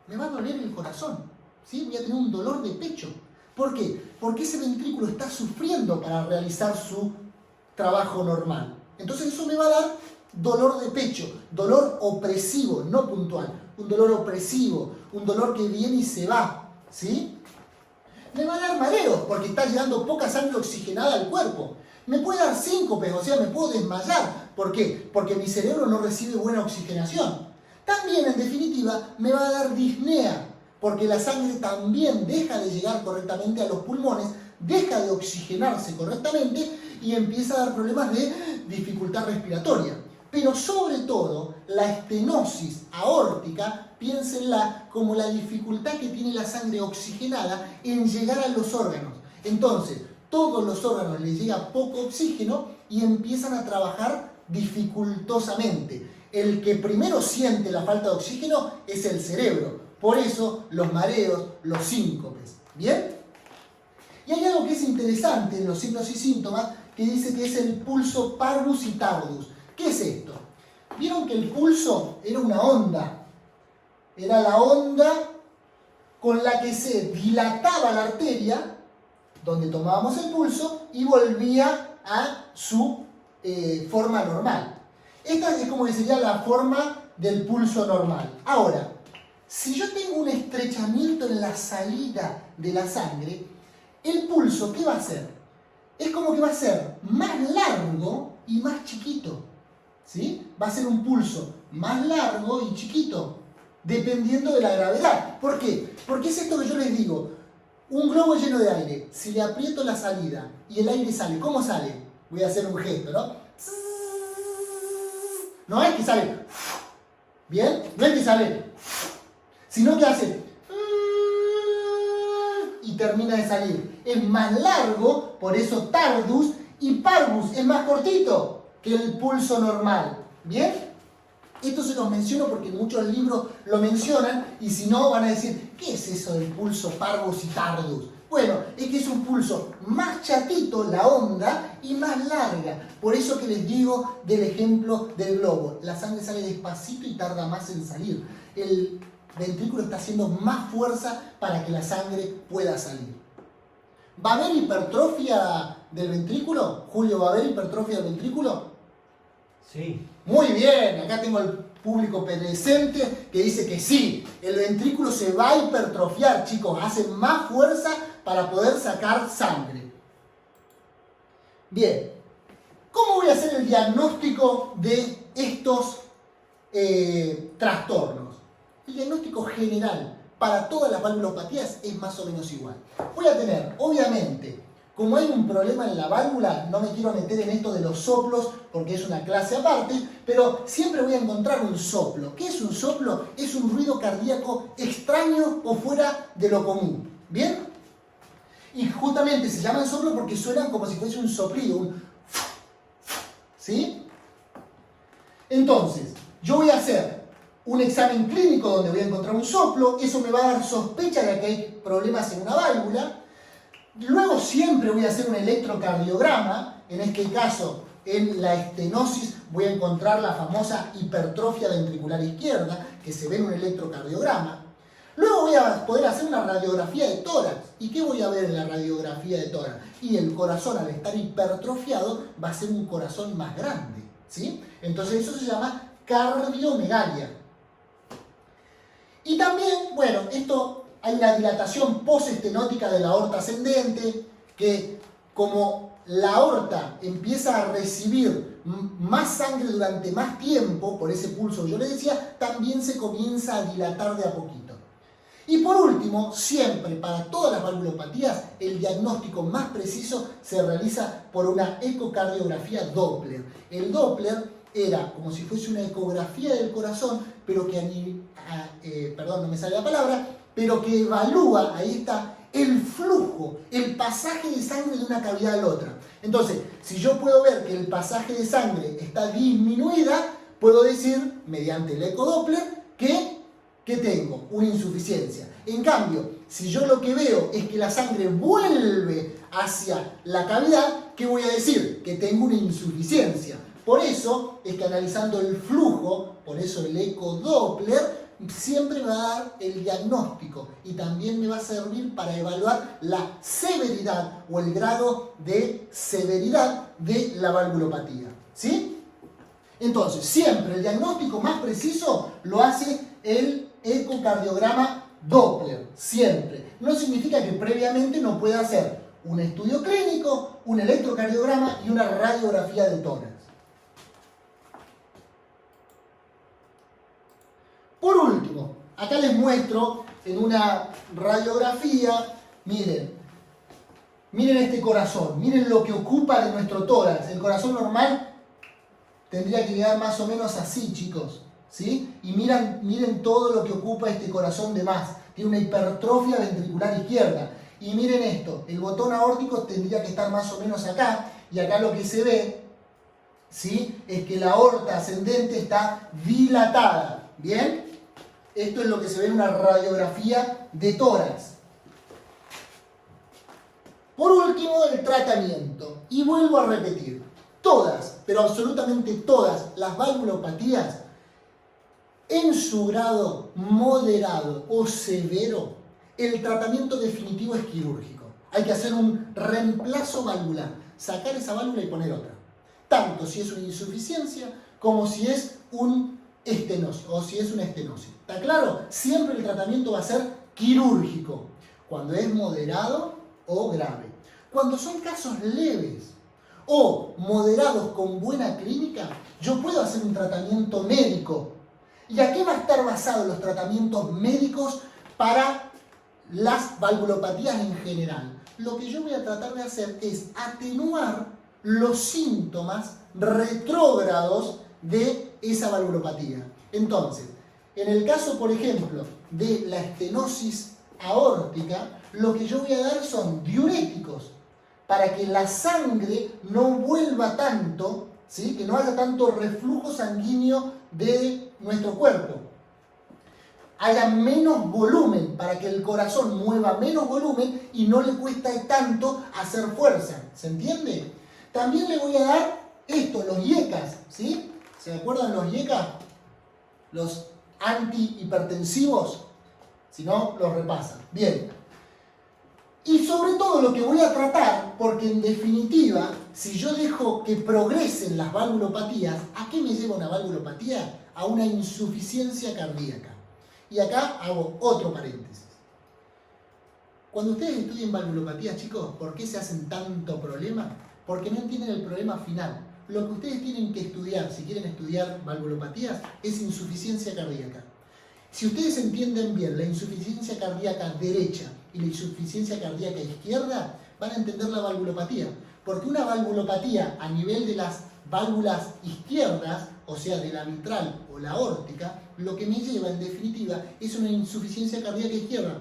me va a doler el corazón, ¿sí? Voy a tener un dolor de pecho. ¿Por qué? Porque ese ventrículo está sufriendo para realizar su trabajo normal. Entonces eso me va a dar dolor de pecho, dolor opresivo, no puntual, un dolor opresivo, un dolor que viene y se va, ¿sí? Me va a dar mareos porque está llegando poca sangre oxigenada al cuerpo. Me puede dar síncope, o sea, me puedo desmayar. ¿Por qué? Porque mi cerebro no recibe buena oxigenación. También, en definitiva, me va a dar disnea, porque la sangre también deja de llegar correctamente a los pulmones, deja de oxigenarse correctamente y empieza a dar problemas de dificultad respiratoria. Pero sobre todo, la estenosis aórtica, piénsenla como la dificultad que tiene la sangre oxigenada en llegar a los órganos. Entonces, todos los órganos les llega poco oxígeno y empiezan a trabajar dificultosamente. El que primero siente la falta de oxígeno es el cerebro. Por eso, los mareos, los síncopes. ¿Bien? Y hay algo que es interesante en los signos y síntomas, que dice que es el pulso parvus y tardus. ¿Qué es esto? Vieron que el pulso era una onda. Era la onda con la que se dilataba la arteria, donde tomábamos el pulso, y volvía a su forma normal. Esta es como que sería la forma del pulso normal. Ahora, si yo tengo un estrechamiento en la salida de la sangre, el pulso, ¿qué va a hacer? Es como que va a ser más largo y más chiquito. ¿Sí? Va a ser un pulso más largo y chiquito, dependiendo de la gravedad. ¿Por qué? Porque es esto que yo les digo. Un globo lleno de aire, si le aprieto la salida y el aire sale, ¿cómo sale? Voy a hacer un gesto, ¿no? No es que sale, ¿bien? No es que sale, sino que hace y termina de salir. Es más largo, por eso tardus, y parvus es más cortito que el pulso normal. ¿Bien? Esto se los menciono porque en muchos libros lo mencionan y si no van a decir, ¿qué es eso del pulso parvus y tardus? Bueno, es que es un pulso más chatito, la onda, y más larga. Por eso que les digo del ejemplo del globo. La sangre sale despacito y tarda más en salir. El ventrículo está haciendo más fuerza para que la sangre pueda salir. ¿Va a haber hipertrofia del ventrículo? Julio, ¿va a haber hipertrofia del ventrículo? Sí. Muy bien, acá tengo el público presente que dice que sí, el ventrículo se va a hipertrofiar, chicos, hace más fuerza para poder sacar sangre. Bien, ¿cómo voy a hacer el diagnóstico de estos trastornos? El diagnóstico general para todas las valvulopatías es más o menos igual. Voy a tener, obviamente, como hay un problema en la válvula, no me quiero meter en esto de los soplos porque es una clase aparte, pero siempre voy a encontrar un soplo. ¿Qué es un soplo? Es un ruido cardíaco extraño o fuera de lo común. ¿Bien? Y justamente se llaman soplo porque suenan como si fuese un soplido, ¿sí? Entonces, yo voy a hacer un examen clínico donde voy a encontrar un soplo, eso me va a dar sospecha de que hay problemas en una válvula. Luego siempre voy a hacer un electrocardiograma, en este caso en la estenosis voy a encontrar la famosa hipertrofia ventricular izquierda que se ve en un electrocardiograma. Luego voy a poder hacer una radiografía de tórax. ¿Y qué voy a ver en la radiografía de tórax? Y el corazón, al estar hipertrofiado, va a ser un corazón más grande, ¿sí? Entonces eso se llama cardiomegalia. Y también, bueno, hay una dilatación postestenótica de la aorta ascendente, que como la aorta empieza a recibir más sangre durante más tiempo, por ese pulso que yo les decía, también se comienza a dilatar de a poquito. Y por último, siempre para todas las valvulopatías, el diagnóstico más preciso se realiza por una ecocardiografía Doppler. El Doppler era como si fuese una ecografía del corazón, pero que, perdón, no me sale la palabra, pero que evalúa, ahí está, el flujo, el pasaje de sangre de una cavidad a la otra. Entonces, si yo puedo ver que el pasaje de sangre está disminuida, puedo decir, mediante el ecodoppler, que tengo una insuficiencia. En cambio, si yo lo que veo es que la sangre vuelve hacia la cavidad, ¿qué voy a decir? Que tengo una insuficiencia. Por eso es que analizando el flujo, por eso el ecodoppler, siempre me va a dar el diagnóstico y también me va a servir para evaluar la severidad o el grado de severidad de la valvulopatía. ¿Sí? Entonces, siempre el diagnóstico más preciso lo hace el ecocardiograma Doppler, siempre. No significa que previamente no pueda hacer un estudio clínico, un electrocardiograma y una radiografía de tórax. Por último, acá les muestro en una radiografía, miren este corazón, miren lo que ocupa de nuestro tórax. El corazón normal tendría que quedar más o menos así, chicos, ¿sí? Y miren todo lo que ocupa este corazón de más. Tiene una hipertrofia ventricular izquierda. Y miren esto, el botón aórtico tendría que estar más o menos acá, y acá lo que se ve, ¿sí?, es que la aorta ascendente está dilatada. ¿Bien? Esto es lo que se ve en una radiografía de tórax. Por último, el tratamiento. Y vuelvo a repetir. todas, pero absolutamente todas las valvulopatías, en su grado moderado o severo, el tratamiento definitivo es quirúrgico. Hay que hacer un reemplazo valvular, sacar esa válvula y poner otra. Tanto si es una insuficiencia como si es un estenosis o si es una estenosis. ¿Está claro? Siempre el tratamiento va a ser quirúrgico, cuando es moderado o grave. Cuando son casos leves o moderados con buena clínica, yo puedo hacer un tratamiento médico. ¿Y a qué va a estar basado los tratamientos médicos para las valvulopatías en general? Lo que yo voy a tratar de hacer es atenuar los síntomas retrógrados de esa valvulopatía. Entonces, en el caso, por ejemplo, de la estenosis aórtica, lo que yo voy a dar son diuréticos para que la sangre no vuelva tanto, ¿sí? Que no haya tanto reflujo sanguíneo de nuestro cuerpo. Haya menos volumen, para que el corazón mueva menos volumen y no le cueste tanto hacer fuerza. ¿Se entiende? También le voy a dar esto, los IECAs, ¿sí? ¿Se acuerdan los IECAs? Los antihipertensivos. Si no, los repasan. Bien. Y sobre todo lo que voy a tratar, porque en definitiva, si yo dejo que progresen las valvulopatías, ¿a qué me lleva una valvulopatía? A una insuficiencia cardíaca. Y acá hago otro paréntesis. Cuando ustedes estudien valvulopatías, chicos, ¿por qué se hacen tanto problema? Porque no entienden el problema final. Lo que ustedes tienen que estudiar, si quieren estudiar valvulopatías, es insuficiencia cardíaca. Si ustedes entienden bien la insuficiencia cardíaca derecha y la insuficiencia cardíaca izquierda, van a entender la valvulopatía. Porque una valvulopatía a nivel de las válvulas izquierdas, o sea, de la mitral o la aórtica, lo que me lleva en definitiva es una insuficiencia cardíaca izquierda.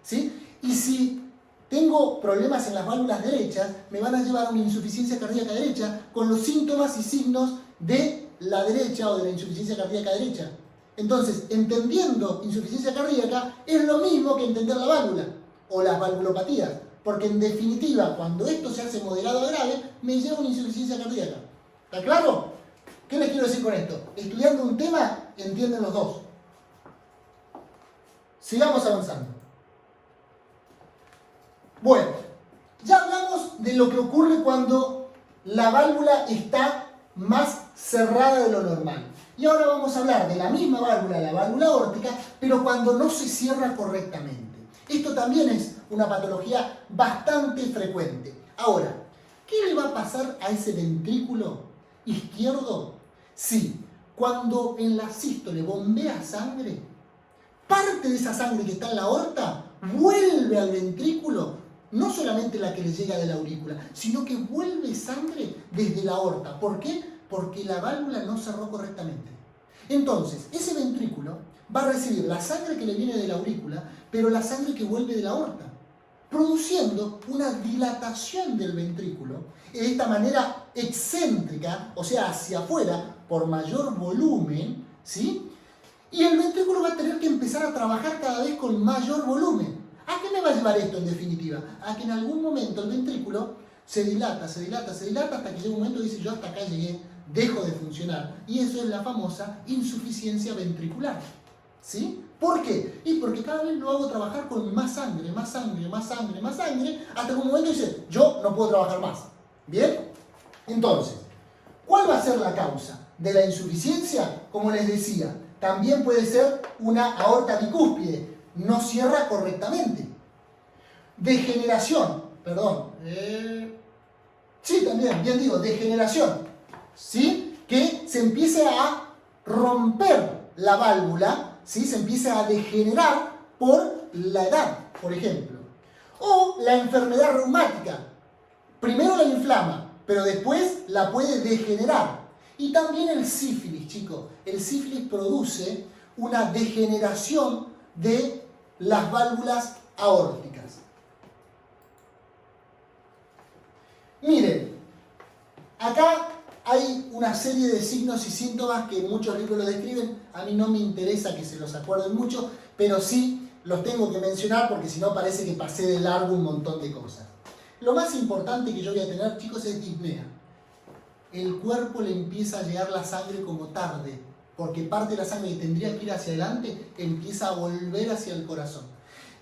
¿Sí? Y si tengo problemas en las válvulas derechas, me van a llevar a una insuficiencia cardíaca derecha con los síntomas y signos de la derecha o de la insuficiencia cardíaca derecha. Entonces, entendiendo insuficiencia cardíaca es lo mismo que entender la válvula o las valvulopatías, porque en definitiva, cuando esto se hace moderado a grave, me lleva a una insuficiencia cardíaca. ¿Está claro? ¿Qué les quiero decir con esto? Estudiando un tema, entienden los dos. Sigamos avanzando. Bueno, ya hablamos de lo que ocurre cuando la válvula está más cerrada de lo normal. Y ahora vamos a hablar de la misma válvula, la válvula aórtica, pero cuando no se cierra correctamente. Esto también es una patología bastante frecuente. Ahora, ¿qué le va a pasar a ese ventrículo izquierdo si cuando en la sístole bombea sangre, parte de esa sangre que está en la aorta vuelve al ventrículo? No solamente la que le llega de la aurícula, sino que vuelve sangre desde la aorta. ¿Por qué? Porque la válvula no cerró correctamente. Entonces, ese ventrículo va a recibir la sangre que le viene de la aurícula, pero la sangre que vuelve de la aorta, produciendo una dilatación del ventrículo, de esta manera excéntrica, o sea, hacia afuera, por mayor volumen, ¿sí? Y el ventrículo va a tener que empezar a trabajar cada vez con mayor volumen. ¿A qué me va a llevar esto en definitiva? A que en algún momento el ventrículo se dilata, hasta que llega un momento y dice, yo hasta acá llegué, dejo de funcionar. Y eso es la famosa insuficiencia ventricular. ¿Sí? ¿Por qué? Y porque cada vez lo hago trabajar con más sangre, hasta que un momento dice, yo no puedo trabajar más. ¿Bien? Entonces, ¿cuál va a ser la causa de la insuficiencia? Como les decía, también puede ser una aorta bicúspide, no cierra correctamente. Degeneración, degeneración, ¿sí? Que se empiece a romper la válvula, ¿sí? Se empieza a degenerar por la edad, por ejemplo. O la enfermedad reumática. Primero la inflama, pero después la puede degenerar. Y también el sífilis, chicos. El sífilis produce una degeneración de las válvulas aórticas. Miren, acá hay una serie de signos y síntomas que muchos libros lo describen. A mí no me interesa que se los acuerden mucho, pero sí los tengo que mencionar porque si no parece que pasé de largo un montón de cosas. Lo más importante que yo voy a tener, chicos, es disnea. el cuerpo le empieza a llegar la sangre como tarde, porque parte de la sangre que tendría que ir hacia adelante empieza a volver hacia el corazón,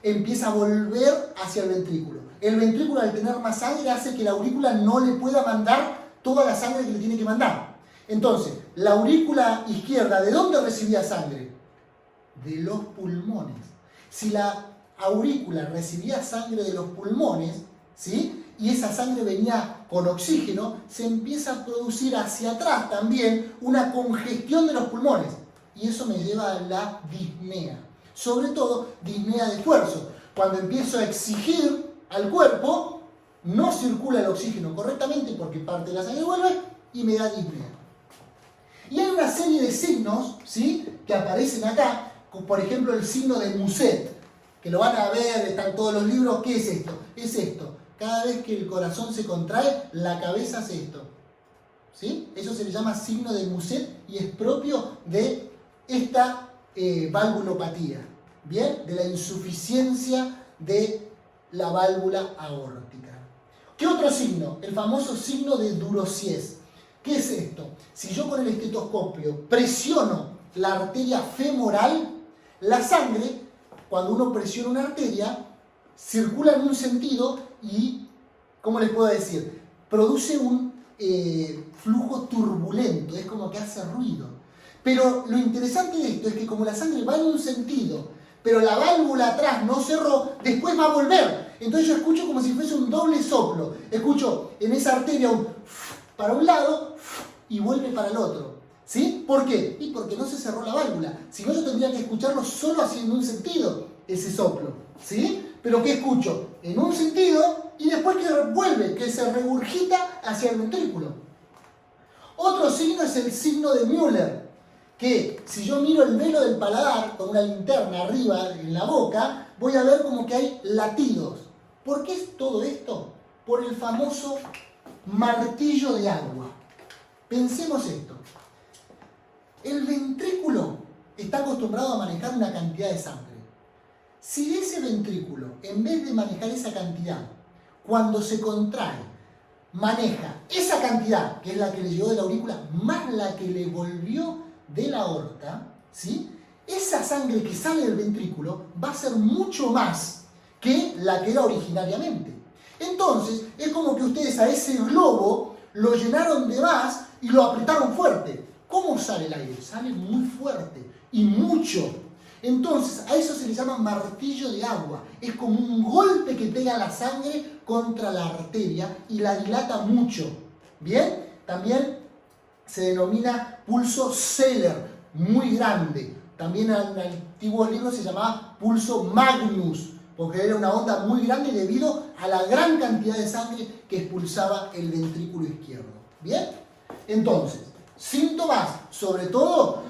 empieza a volver hacia el ventrículo. El ventrículo, al tener más sangre, hace que la aurícula no le pueda mandar toda la sangre que le tiene que mandar. Entonces, la aurícula izquierda, ¿de dónde recibía sangre? De los pulmones. Si la aurícula recibía sangre de los pulmones, ¿sí?, y esa sangre venía con oxígeno, se empieza a producir hacia atrás también una congestión de los pulmones. Y eso me lleva a la disnea. Sobre todo, disnea de esfuerzo. Cuando empiezo a exigir al cuerpo, no circula el oxígeno correctamente porque parte de la sangre vuelve y me da disnea. Y hay una serie de signos, ¿sí?, que aparecen acá, como por ejemplo el signo de Muset, que lo van a ver, está en todos los libros. ¿Qué es esto? Es esto. Cada vez que el corazón se contrae, la cabeza hace esto, ¿sí? Eso se le llama signo de Muset y es propio de esta valvulopatía, ¿bien? De la insuficiencia de la válvula aórtica. ¿Qué otro signo? El famoso signo de Durosiez. ¿Qué es esto? Si yo con el estetoscopio presiono la arteria femoral, la sangre, cuando uno presiona una arteria, circula en un sentido y, ¿cómo les puedo decir?, produce un flujo turbulento, es como que hace ruido. Pero lo interesante de esto es que como la sangre va en un sentido, pero la válvula atrás no cerró, después va a volver. Entonces yo escucho como si fuese un doble soplo. Escucho en esa arteria un para un lado y vuelve para el otro. ¿Sí? ¿Por qué? Y porque no se cerró la válvula. Si no, yo tendría que escucharlo solo haciendo un sentido, ese soplo. ¿Sí? Pero ¿qué escucho? En un sentido y después que vuelve, que se regurgita hacia el ventrículo. Otro signo es el signo de Müller, que si yo miro el velo del paladar con una linterna arriba en la boca, voy a ver como que hay latidos. ¿Por qué es todo esto? Por el famoso martillo de agua. Pensemos esto. El ventrículo está acostumbrado a manejar una cantidad de sangre. Si ese ventrículo, en vez de manejar esa cantidad, cuando se contrae, maneja esa cantidad, que es la que le llegó de la aurícula, más la que le volvió de la aorta, ¿sí?, esa sangre que sale del ventrículo va a ser mucho más que la que era originariamente. Entonces, es como que ustedes a ese globo lo llenaron de más y lo apretaron fuerte. ¿Cómo sale el aire? Sale muy fuerte y mucho. Entonces, a eso se le llama martillo de agua. Es como un golpe que pega la sangre contra la arteria y la dilata mucho. ¿Bien? También se denomina pulso Zeller, muy grande. También en antiguos libros se llamaba pulso Magnus, porque era una onda muy grande debido a la gran cantidad de sangre que expulsaba el ventrículo izquierdo. ¿Bien? Entonces, síntomas, sobre todo,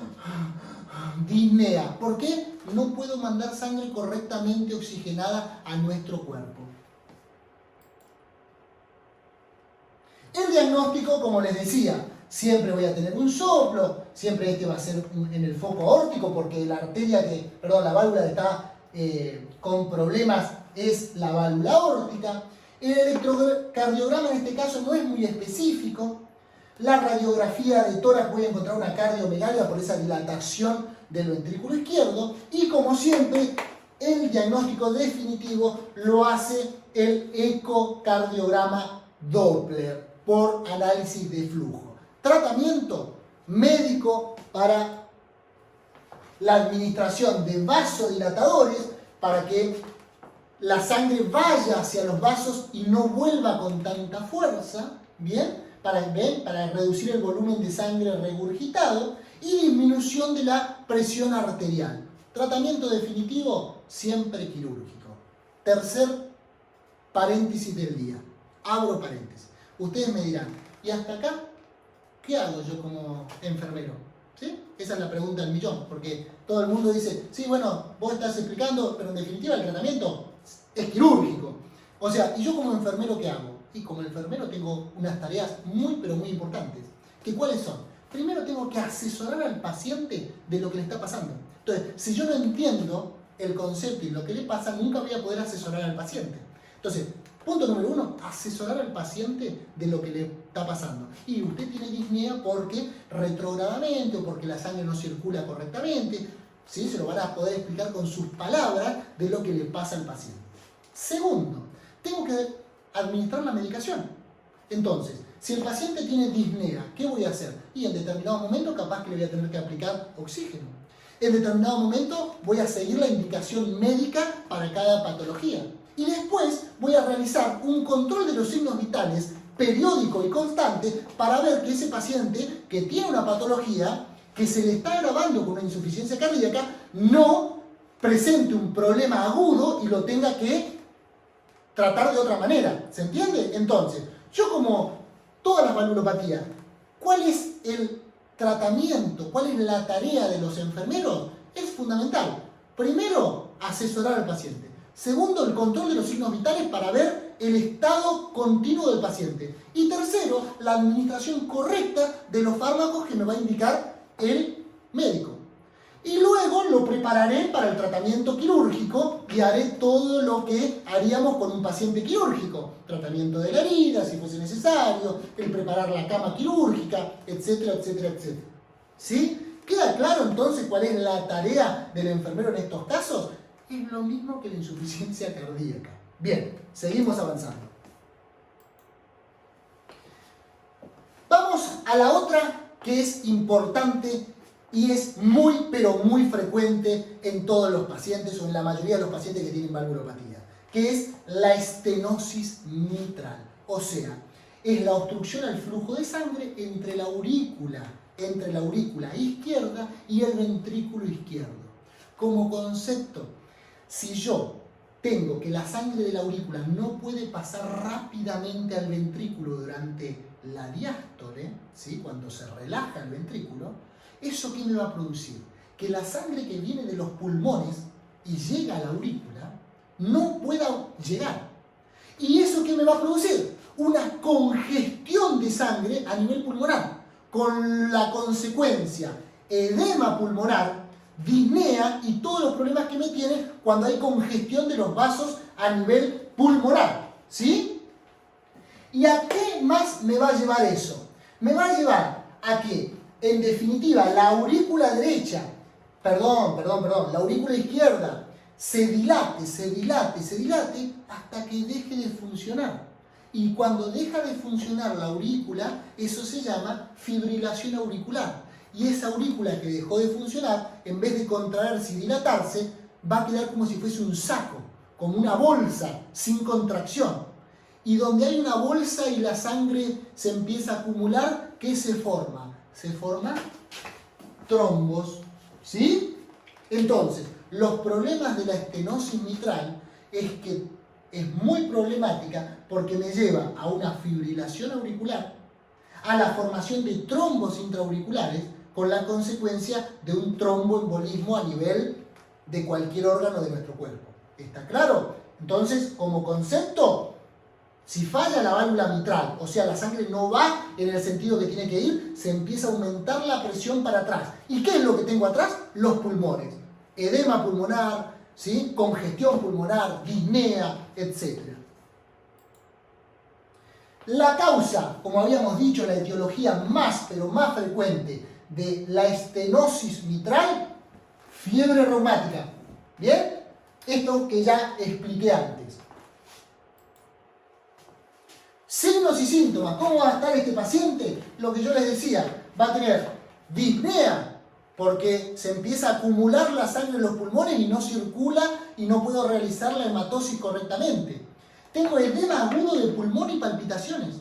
disnea. ¿Por qué? No puedo mandar sangre correctamente oxigenada a nuestro cuerpo. El diagnóstico, como les decía, siempre voy a tener un soplo, siempre este va a ser en el foco aórtico porque la la válvula que está con problemas es la válvula aórtica. El electrocardiograma en este caso no es muy específico. La radiografía de tórax voy a encontrar una cardiomegalia por esa dilatación del ventrículo izquierdo y como siempre el diagnóstico definitivo lo hace el ecocardiograma Doppler por análisis de flujo. Tratamiento médico para la administración de vasodilatadores para que la sangre vaya hacia los vasos y no vuelva con tanta fuerza, ¿bien? Para reducir el volumen de sangre regurgitado y disminución de la presión arterial. Tratamiento definitivo, siempre quirúrgico. Tercer paréntesis del día. Abro paréntesis. Ustedes me dirán, ¿y hasta acá qué hago yo como enfermero? ¿Sí? Esa es la pregunta del millón, porque todo el mundo dice, sí, bueno, vos estás explicando, pero en definitiva el tratamiento es quirúrgico. O sea, ¿y yo como enfermero qué hago? Y como enfermero tengo unas tareas muy, pero muy importantes. ¿Que cuáles son? Primero tengo que asesorar al paciente de lo que le está pasando. Entonces, si yo no entiendo el concepto y lo que le pasa, nunca voy a poder asesorar al paciente. Entonces, Punto número 1, asesorar al paciente de lo que le está pasando. Y usted tiene disnea porque retrógradamente o porque la sangre no circula correctamente, ¿sí? Se lo van a poder explicar con sus palabras de lo que le pasa al paciente. Segundo, tengo que administrar la medicación. Entonces, si el paciente tiene disnea, ¿qué voy a hacer? Y en determinado momento capaz que le voy a tener que aplicar oxígeno. En determinado momento voy a seguir la indicación médica para cada patología. Y después voy a realizar un control de los signos vitales periódico y constante para ver que ese paciente que tiene una patología que se le está agravando con una insuficiencia cardíaca no presente un problema agudo y lo tenga que tratar de otra manera. ¿Se entiende? Entonces, yo como todas las valvulopatías, ¿cuál es el tratamiento? ¿Cuál es la tarea de los enfermeros? Es fundamental. Primero, asesorar al paciente. Segundo, el control de los signos vitales para ver el estado continuo del paciente. Y tercero, la administración correcta de los fármacos que me va a indicar el médico. Y luego lo prepararé para el tratamiento quirúrgico y haré todo lo que haríamos con un paciente quirúrgico. Tratamiento de la herida, si fuese necesario, el preparar la cama quirúrgica, etcétera, etcétera, etcétera. ¿Sí? ¿Queda claro entonces cuál es la tarea del enfermero en estos casos? Es lo mismo que la insuficiencia cardíaca. Bien, seguimos avanzando. Vamos a la otra que es importante y es muy, pero muy frecuente en todos los pacientes o en la mayoría de los pacientes que tienen valvulopatía, que es la estenosis mitral. O sea, es la obstrucción al flujo de sangre entre la aurícula izquierda y el ventrículo izquierdo. Como concepto, si yo tengo que la sangre de la aurícula no puede pasar rápidamente al ventrículo durante la diástole, ¿sí? Cuando se relaja el ventrículo, ¿eso qué me va a producir? Que la sangre que viene de los pulmones y llega a la aurícula no pueda llegar. ¿Y eso qué me va a producir? Una congestión de sangre a nivel pulmonar, con la consecuencia edema pulmonar, disnea y todos los problemas que me tiene cuando hay congestión de los vasos a nivel pulmonar. ¿Sí? ¿Y a qué más me va a llevar eso? Me va a llevar a que, en definitiva, la aurícula derecha, la aurícula izquierda, se dilate hasta que deje de funcionar. Y cuando deja de funcionar la aurícula, eso se llama fibrilación auricular. Y esa aurícula que dejó de funcionar, en vez de contraerse y dilatarse, va a quedar como si fuese un saco, como una bolsa, sin contracción. Y donde hay una bolsa y la sangre se empieza a acumular, ¿qué se forma? Se forman trombos, ¿sí? Entonces, los problemas de la estenosis mitral es que es muy problemática porque me lleva a una fibrilación auricular, a la formación de trombos intraauriculares, con la consecuencia de un tromboembolismo a nivel de cualquier órgano de nuestro cuerpo. ¿Está claro? Entonces, como concepto, si falla la válvula mitral, o sea, la sangre no va en el sentido que tiene que ir, se empieza a aumentar la presión para atrás. ¿Y qué es lo que tengo atrás? Los pulmones. Edema pulmonar, ¿sí? Congestión pulmonar, disnea, etc. La causa, como habíamos dicho, la etiología más, pero más frecuente de la estenosis mitral, fiebre reumática. ¿Bien? Esto que ya expliqué antes. Signos y síntomas. ¿Cómo va a estar este paciente? Lo que yo les decía, va a tener disnea, porque se empieza a acumular la sangre en los pulmones y no circula y no puedo realizar la hematosis correctamente. Tengo edema agudo del pulmón y palpitaciones.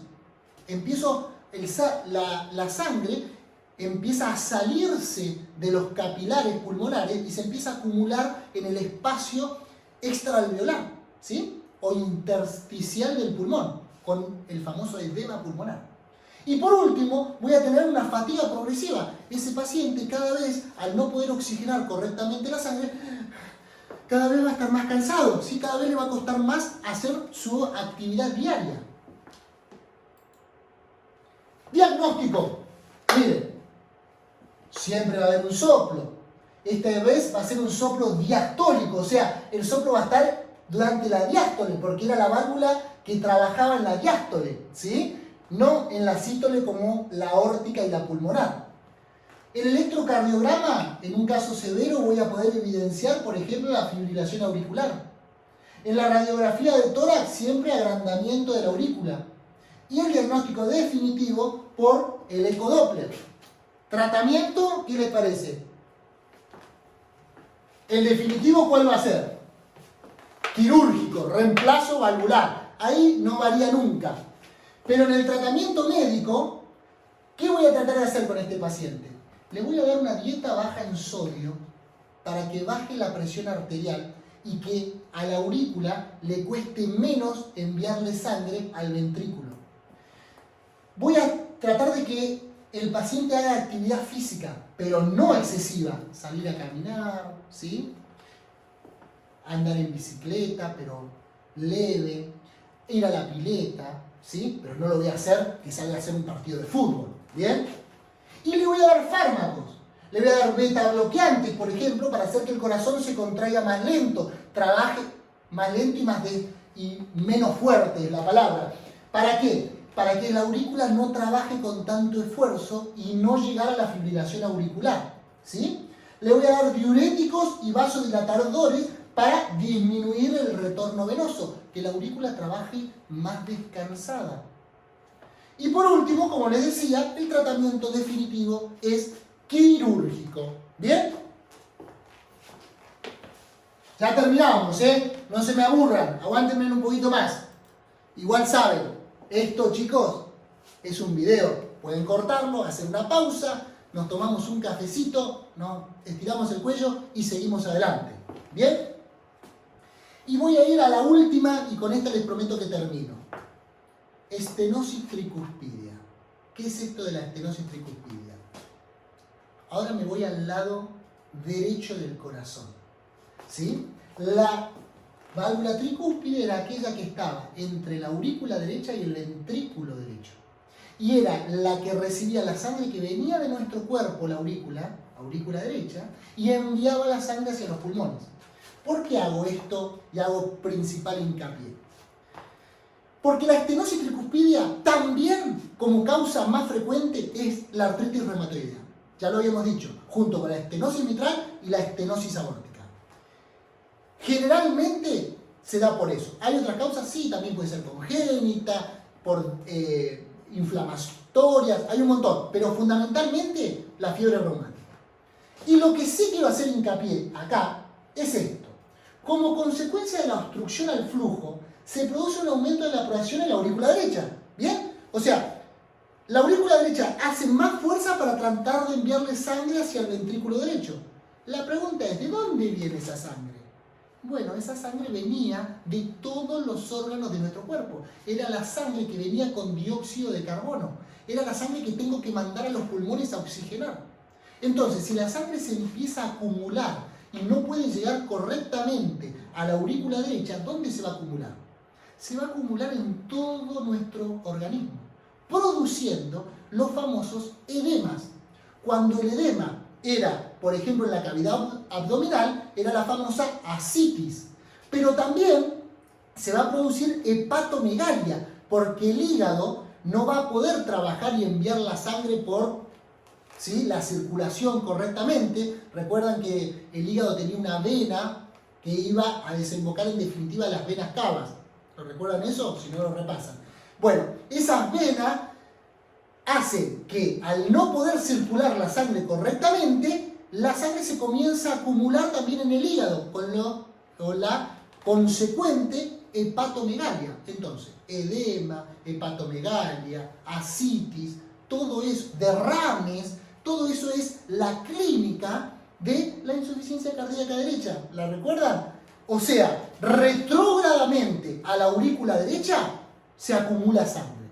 La sangre empieza a salirse de los capilares pulmonares y se empieza a acumular en el espacio extraalveolar, ¿sí? O intersticial del pulmón, con el famoso edema pulmonar. Y por último, voy a tener una fatiga progresiva. Ese paciente cada vez, al no poder oxigenar correctamente la sangre, cada vez va a estar más cansado, ¿sí? Cada vez le va a costar más hacer su actividad diaria. Diagnóstico. Miren, siempre va a haber un soplo. Esta vez va a ser un soplo diastólico, o sea, el soplo va a estar durante la diástole, porque era la válvula que trabajaba en la diástole, ¿sí? No en la sístole como la aórtica y la pulmonar. El electrocardiograma, en un caso severo, voy a poder evidenciar, por ejemplo, la fibrilación auricular. En la radiografía de tórax, siempre agrandamiento de la aurícula. Y el diagnóstico definitivo por el ecodoppler. Tratamiento, ¿qué les parece? El definitivo, ¿cuál va a ser? Quirúrgico, reemplazo valvular. Ahí no varía nunca. Pero en el tratamiento médico, ¿qué voy a tratar de hacer con este paciente? Le voy a dar una dieta baja en sodio para que baje la presión arterial y que a la aurícula le cueste menos enviarle sangre al ventrículo. Voy a tratar de que el paciente haga actividad física, pero no excesiva. Salir a caminar, ¿sí? Andar en bicicleta, pero leve. Ir a la pileta, ¿sí? Pero no lo voy a hacer que salga a hacer un partido de fútbol, ¿bien? Y le voy a dar fármacos. Le voy a dar beta bloqueantes, por ejemplo, para hacer que el corazón se contraiga más lento, trabaje más lento y menos fuerte es la palabra. ¿Para qué? Para que la aurícula no trabaje con tanto esfuerzo y no llegar a la fibrilación auricular, ¿sí? Le voy a dar diuréticos y vasodilatadores para disminuir el retorno venoso, que la aurícula trabaje más descansada. Y por último, como les decía, el tratamiento definitivo es quirúrgico. ¿Bien? Ya terminamos, ¿eh? No se me aburran, aguántenme un poquito más. Igual saben, esto, chicos, es un video. Pueden cortarlo, hacer una pausa, nos tomamos un cafecito, nos estiramos el cuello y seguimos adelante. ¿Bien? Y voy a ir a la última y con esta les prometo que termino. Estenosis tricuspidia. ¿Qué es esto de la estenosis tricuspidia? Ahora me voy al lado derecho del corazón, ¿sí? La válvula tricúspide era aquella que estaba entre la aurícula derecha y el ventrículo derecho. Y era la que recibía la sangre que venía de nuestro cuerpo, la aurícula derecha, y enviaba la sangre hacia los pulmones. ¿Por qué hago esto y hago principal hincapié? Porque la estenosis tricuspidia también, como causa más frecuente, es la artritis reumatoidea. Ya lo habíamos dicho, junto con la estenosis mitral y la estenosis aórtica. Generalmente se da por eso. ¿Hay otras causas? Sí, también puede ser congénita, por inflamatorias, hay un montón. Pero fundamentalmente la fiebre reumática. Y lo que sí quiero hacer hincapié acá es esto. Como consecuencia de la obstrucción al flujo, se produce un aumento de la presión en la aurícula derecha. ¿Bien? O sea, la aurícula derecha hace más fuerza para tratar de enviarle sangre hacia el ventrículo derecho. La pregunta es, ¿de dónde viene esa sangre? Bueno, esa sangre venía de todos los órganos de nuestro cuerpo. Era la sangre que venía con dióxido de carbono. Era la sangre que tengo que mandar a los pulmones a oxigenar. Entonces, si la sangre se empieza a acumular y no puede llegar correctamente a la aurícula derecha, ¿dónde se va a acumular? Se va a acumular en todo nuestro organismo, produciendo los famosos edemas. Cuando el edema era, por ejemplo, en la cavidad abdominal, era la famosa ascitis. Pero también se va a producir hepatomegalia, porque el hígado no va a poder trabajar y enviar la sangre por, ¿sí?, la circulación correctamente. Recuerdan que el hígado tenía una vena que iba a desembocar en definitiva en las venas cavas. ¿Lo recuerdan eso? Si no lo repasan. Bueno, esas venas hacen que al no poder circular la sangre correctamente, la sangre se comienza a acumular también en el hígado, con la consecuente hepatomegalia. Entonces, edema, hepatomegalia, ascitis, todo eso, derrames, todo eso es la clínica de la insuficiencia cardíaca derecha. ¿La recuerdan? O sea, retrógradamente a la aurícula derecha se acumula sangre.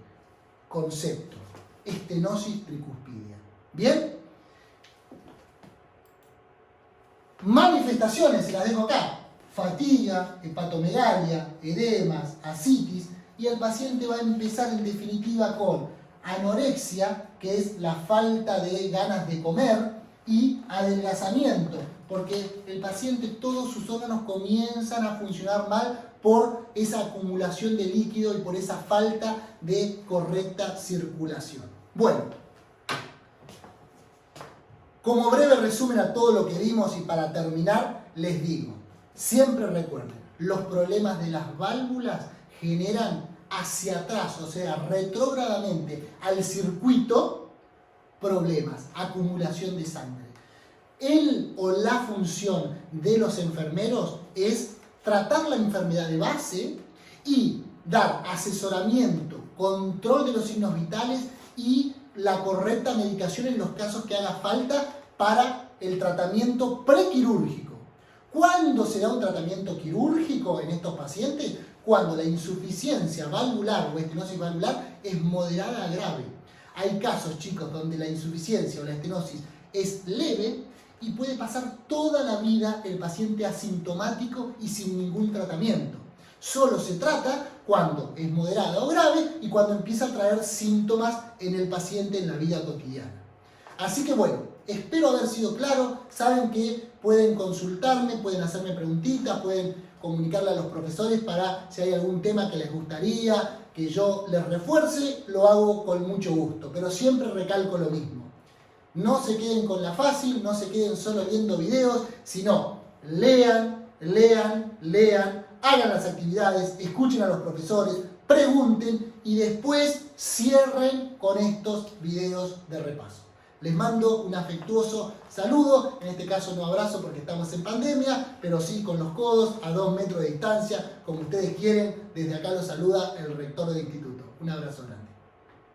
Concepto: estenosis tricuspidia. ¿Bien? Manifestaciones, se las dejo acá: fatiga, hepatomegalia, edemas, ascitis, y el paciente va a empezar en definitiva con anorexia, que es la falta de ganas de comer, y adelgazamiento, porque el paciente, todos sus órganos comienzan a funcionar mal por esa acumulación de líquido y por esa falta de correcta circulación. Bueno, como breve resumen a todo lo que vimos y para terminar, les digo, siempre recuerden, los problemas de las válvulas generan hacia atrás, o sea, retrógradamente al circuito, problemas, acumulación de sangre. El o la función de los enfermeros es tratar la enfermedad de base y dar asesoramiento, control de los signos vitales y la correcta medicación en los casos que haga falta para el tratamiento prequirúrgico. ¿Cuándo se da un tratamiento quirúrgico en estos pacientes? Cuando la insuficiencia valvular o estenosis valvular es moderada a grave. Hay casos, chicos, donde la insuficiencia o la estenosis es leve y puede pasar toda la vida el paciente asintomático y sin ningún tratamiento. Solo se trata cuando es moderada o grave y cuando empieza a traer síntomas en el paciente en la vida cotidiana. Así que bueno, espero haber sido claro. Saben que pueden consultarme, pueden hacerme preguntitas, pueden comunicarle a los profesores para si hay algún tema que les gustaría que yo les refuerce, lo hago con mucho gusto. Pero siempre recalco lo mismo. No se queden con la fácil, no se queden solo viendo videos, sino lean, hagan las actividades, escuchen a los profesores, pregunten y después cierren con estos videos de repaso. Les mando un afectuoso saludo, en este caso no abrazo porque estamos en pandemia, pero sí con los codos a 2 metros de distancia, como ustedes quieren. Desde acá los saluda el rector del instituto. Un abrazo grande.